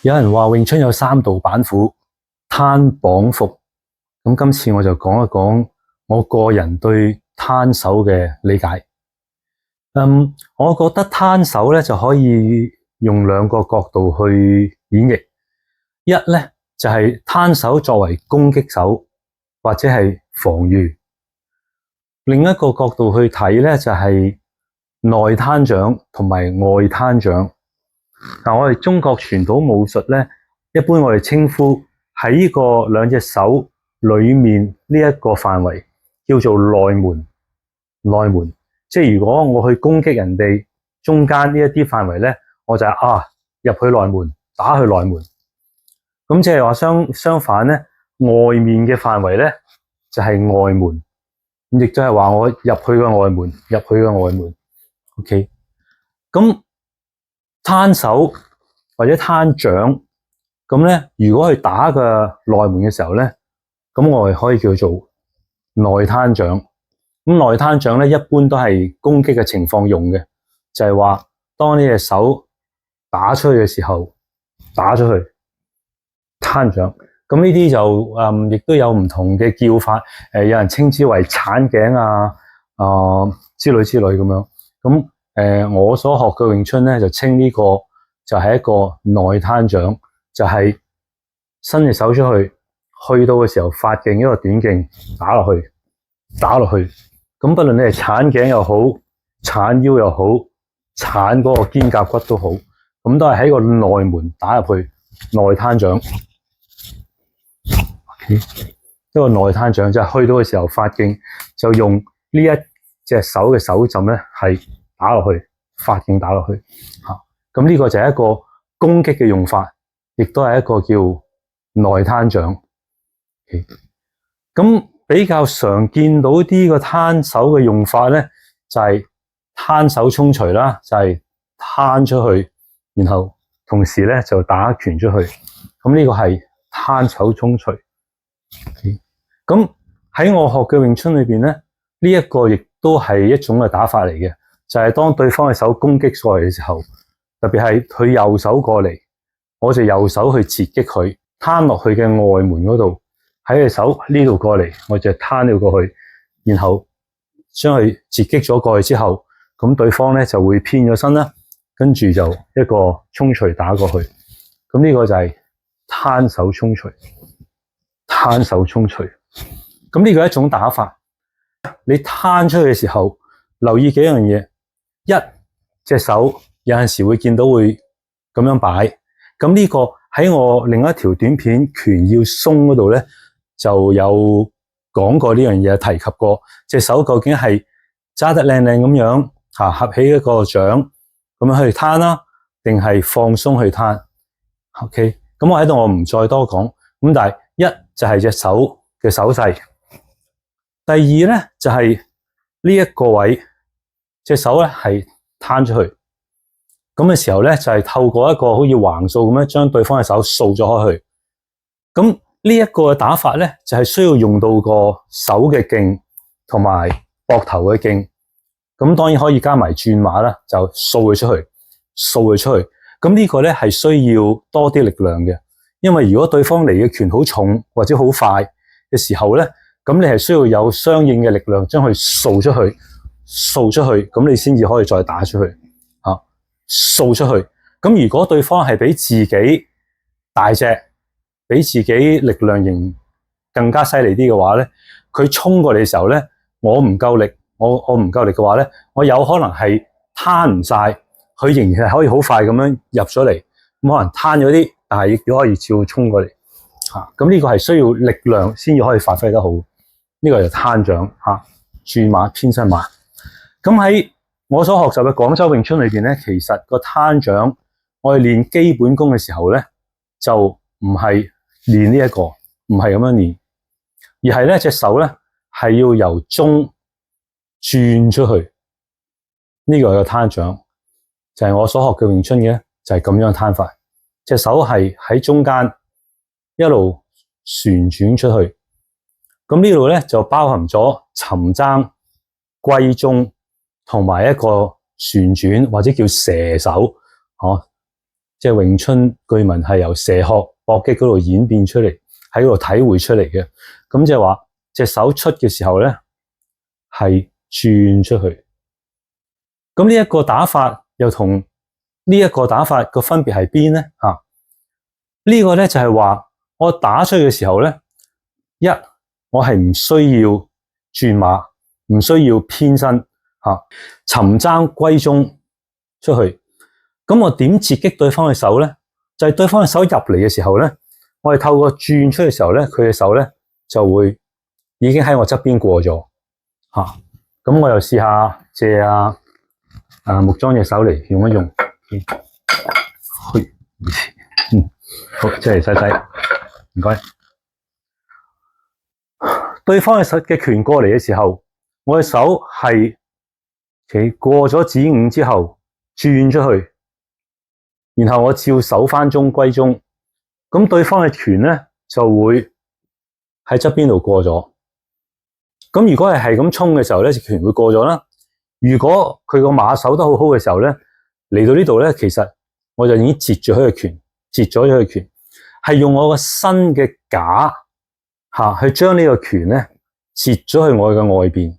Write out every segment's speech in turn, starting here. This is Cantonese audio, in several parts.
有人話詠春有3道板斧，攤、綁、伏。咁今次我就講一講我個人對攤手嘅理解。我覺得攤手咧就可以用2個角度去演繹。一咧就係攤手作為攻擊手或者係防禦。另一個角度去睇咧就係內攤掌同埋外攤掌。我哋中國傳統武術咧，一般我哋稱呼喺呢個2隻手裏面呢一個範圍叫做內門。內門即係如果我去攻擊人哋中間呢一啲範圍咧，我就入去內門，打去內門。咁即係話相反咧，外面嘅範圍咧就係外門。咁亦都係話我入去嘅外門，入去嘅外門。OK， 咁攤手或者攤掌咁咧，如果去打嘅內門嘅時候咧，咁我哋可以叫做內攤掌。咁內攤掌咧，一般都係攻擊嘅情況用嘅，就係話當呢隻手打出去嘅時候，打出去攤掌。咁呢啲就亦都有唔同嘅叫法，有人稱之為鏟頸之類咁樣。咁我所學嘅詠春咧，就稱呢個就係一個內攤掌，就係伸隻手出去，去到嘅時候發勁一個短勁打落去，打落去。咁不論你係鏟頸又好，鏟腰又好，鏟嗰個肩胛骨都好，咁都係喺個內門打入去，內攤掌。一個內攤掌就係去到嘅時候發勁，就用呢一隻手嘅手枕咧係打落去，發勁打落去。咁呢個就係一個攻擊嘅用法，亦都係一個叫內攤掌。咁比較常見到啲個攤手嘅用法咧，就係攤手衝錘啦，就係攤出去，然後同時咧就打拳出去。咁呢個係攤手衝錘。咁喺我學嘅詠春裏邊咧，呢一個亦都係一種嘅打法嚟嘅，就係當對方嘅手攻擊過嚟嘅時候，特別係佢右手過嚟，我就右手去截擊佢，攤落去嘅外門嗰度，喺隻手呢度過嚟，我就攤咗過去，然後將佢截擊咗過去之後，咁對方咧就會偏咗身啦，跟住就一個衝錘打過去。咁呢個就係攤手衝錘。攤手衝錘，咁呢個係一種打法。你攤出去嘅時候，留意幾樣嘢。一隻手有陣時會見到會咁樣擺，咁呢個喺我另一條短片拳要鬆嗰度咧，就有講過呢樣嘢，提及過隻手究竟係揸得靚靚咁樣合起一個掌咁樣去攤啦，定係放鬆去攤。OK， 咁我喺度我唔再多講。咁但係一就係隻手嘅手勢，第二咧就係呢一個位，隻手咧係攤出去，咁嘅時候咧就係透過一個好似橫掃咁樣將對方嘅手掃咗開去。咁呢一個打法咧就係需要用到個手嘅勁同埋膊頭嘅勁，咁當然可以加埋轉馬啦，就掃佢出去，掃佢出去。咁呢個咧係需要多啲力量嘅。因為如果對方嚟嘅拳好重或者好快嘅時候咧，咁你係需要有相應嘅力量將佢掃出去，掃出去，咁你先至可以再打出去。掃出去。咁如果對方係比自己大隻，比自己力量型更加犀利啲嘅話咧，佢衝過嚟嘅時候咧，我唔夠力，我唔夠力嘅話咧，我有可能係攤唔晒，佢仍然係可以好快咁樣入咗嚟，咁可能攤咗啲。但係亦都可以照衝過嚟，咁呢個係需要力量先至可以發揮得好。呢個就攤掌轉馬偏身馬。咁喺我所學習嘅廣州詠春裏邊咧，其實個攤掌我哋練基本功嘅時候咧，就唔係練呢一個，唔係咁樣練，而係咧隻手咧係要由中轉出去。呢個係個攤掌，就係我所學嘅詠春嘅，就係咁樣攤法。隻手係喺中間一路旋轉出去，咁呢度咧就包含咗沉踭、歸中同埋一個旋轉或者叫射手，即係詠春據聞係由蛇殼搏擊嗰度演變出嚟，喺嗰度體會出嚟嘅。咁即係話隻手出嘅時候咧，係轉出去。咁呢一個打法又同呢一個打法個分別係邊咧？呢個咧就係話我打出去嘅時候咧，我係唔需要轉馬，唔需要偏身沉踭歸中出去。咁我點截擊對方嘅手咧？就係對方嘅手入嚟嘅時候咧，我係透過轉出嘅時候咧，佢嘅手咧就會已經喺我側邊過咗。咁我又試下借木莊隻手嚟用一用。好，即係細細，唔該。對方嘅手嘅拳過嚟嘅時候，我嘅手係過咗子午之後轉出去。然後我照手翻中歸中，咁對方嘅拳咧就會喺側邊度過咗。咁如果係咁衝嘅時候咧，隻拳會過咗啦。如果佢個馬手得好好嘅時候咧，嚟到呢度咧，其實我就已經截咗佢嘅拳，截咗佢嘅拳，係用我個身嘅架去將呢個拳咧截咗去我嘅外邊。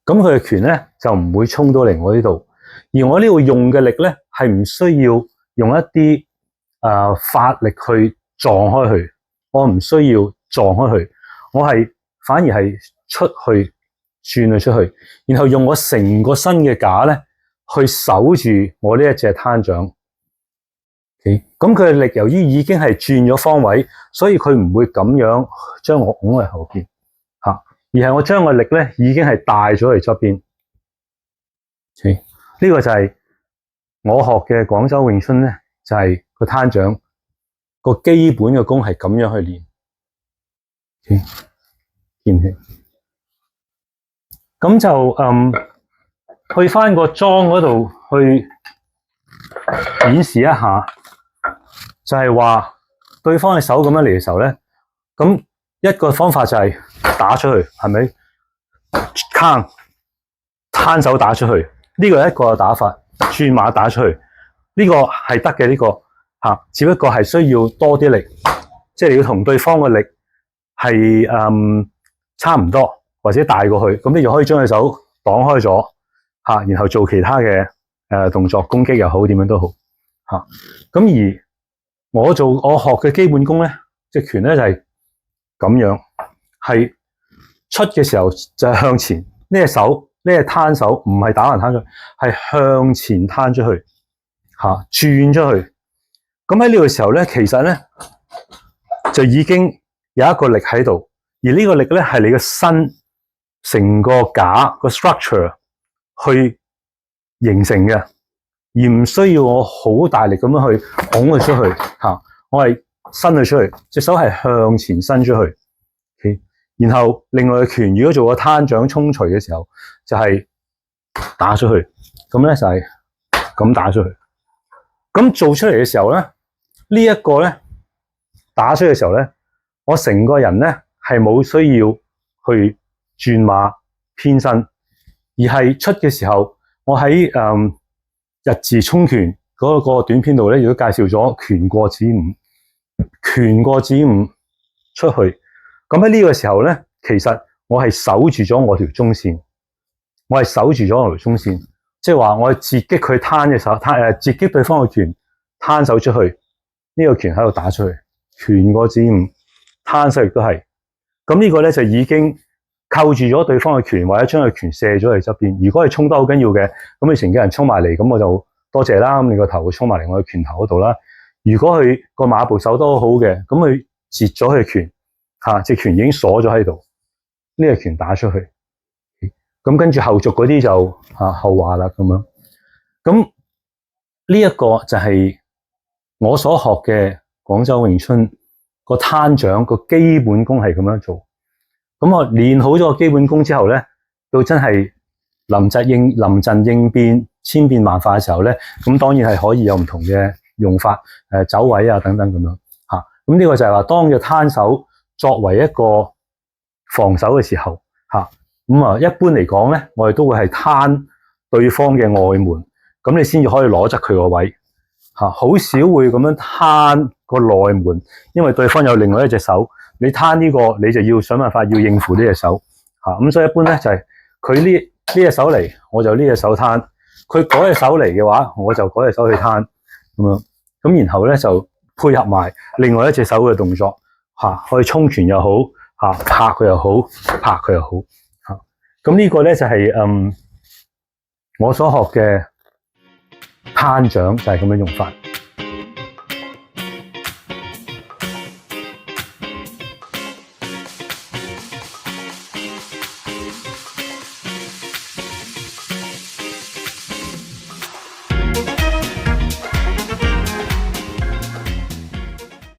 咁佢嘅拳咧就唔會衝到嚟我呢度。而我呢度用嘅力咧，係唔需要用一啲法力去撞開佢，我唔需要撞開佢，我係反而係出去轉佢出去，然後用我成個身嘅架咧去守住我呢一隻攤掌。咁佢嘅力由於已經係轉咗方位，所以佢唔會咁樣將我拱喺後邊，而係我將個力咧已經係帶咗嚟側邊。呢個就係我學嘅廣州詠春咧，就係個攤掌個基本嘅功係咁樣去練。見唔見？咁就去翻個莊嗰度去演示一下，就係話對方嘅手咁樣嚟嘅時候咧，咁一個方法就係打出去，係咪？攤手打出去。呢個係一個打法，轉馬打出去，呢個係得嘅，呢個只不過係需要多啲力，即係你要同對方嘅力係差唔多或者大過去，咁你就可以將佢手擋開咗，然後做其他嘅動作，攻擊又好，點樣都好，咁而我學嘅基本功咧，隻拳咧就係咁樣，係出嘅時候就係向前，呢隻手。呢個攤手唔係打橫攤出去，係向前攤出去，轉出去。咁喺呢個時候咧，其實咧就已經有一個力喺度，而呢個力咧係你個身成個架個 structure 去形成嘅，而唔需要我好大力咁樣去拱佢出去。我係伸佢出去，隻手係向前伸出去。然後另外嘅拳，如果做個攤掌衝捶嘅時候，就係打出去，咁咧就係咁打出去。咁做出嚟嘅時候咧，呢一個咧打出去嘅時候咧，我成個人咧係冇需要去轉馬偏身，而係出嘅時候，我喺日字衝拳嗰個短片度咧，亦都介紹咗拳過子午，拳過子午出去。咁喺呢個時候咧，其實我係守住咗我條中線，我係守住咗我條中線，即係話我係截擊佢攤嘅手，截擊對方嘅拳，攤手出去，呢個拳喺度打出去，拳過子午，攤手亦都係。咁呢個咧就已經扣住咗對方嘅拳，或者將佢拳射咗嚟側邊。如果係衝得好緊要嘅，咁你成個人衝埋嚟，咁我就多謝啦。咁你個頭會衝埋嚟我嘅拳頭嗰度啦。如果佢個馬步守得好好嘅，咁佢截咗佢拳。隻拳已經鎖咗喺度，呢個拳打出去，咁跟住後續嗰啲就後話啦咁樣。咁呢一個就係我所學嘅廣州詠春個攤掌個基本功係咁樣做。咁我練好咗個基本功之後咧，到真係臨陣應變、千變萬化嘅時候咧，咁當然係可以有唔同嘅用法，走位啊等等咁樣。咁呢個就係話當嘅攤手。作為一個防守嘅時候，一般嚟講咧，我哋都會係攤對方嘅外門，咁你先至可以攞執佢個位。好少會咁樣攤個內門，因為對方有另外一隻手，你攤呢個你就要想辦法要應付呢隻手，咁所以一般咧就係佢呢隻手嚟，我就呢隻手攤；佢嗰隻手嚟嘅話，我就嗰隻手去攤咁樣，咁然後咧就配合埋另外一隻手嘅動作，可以衝拳又好，拍佢又好，拍佢又好，咁呢個咧就係我所學嘅攤掌就係咁樣用法。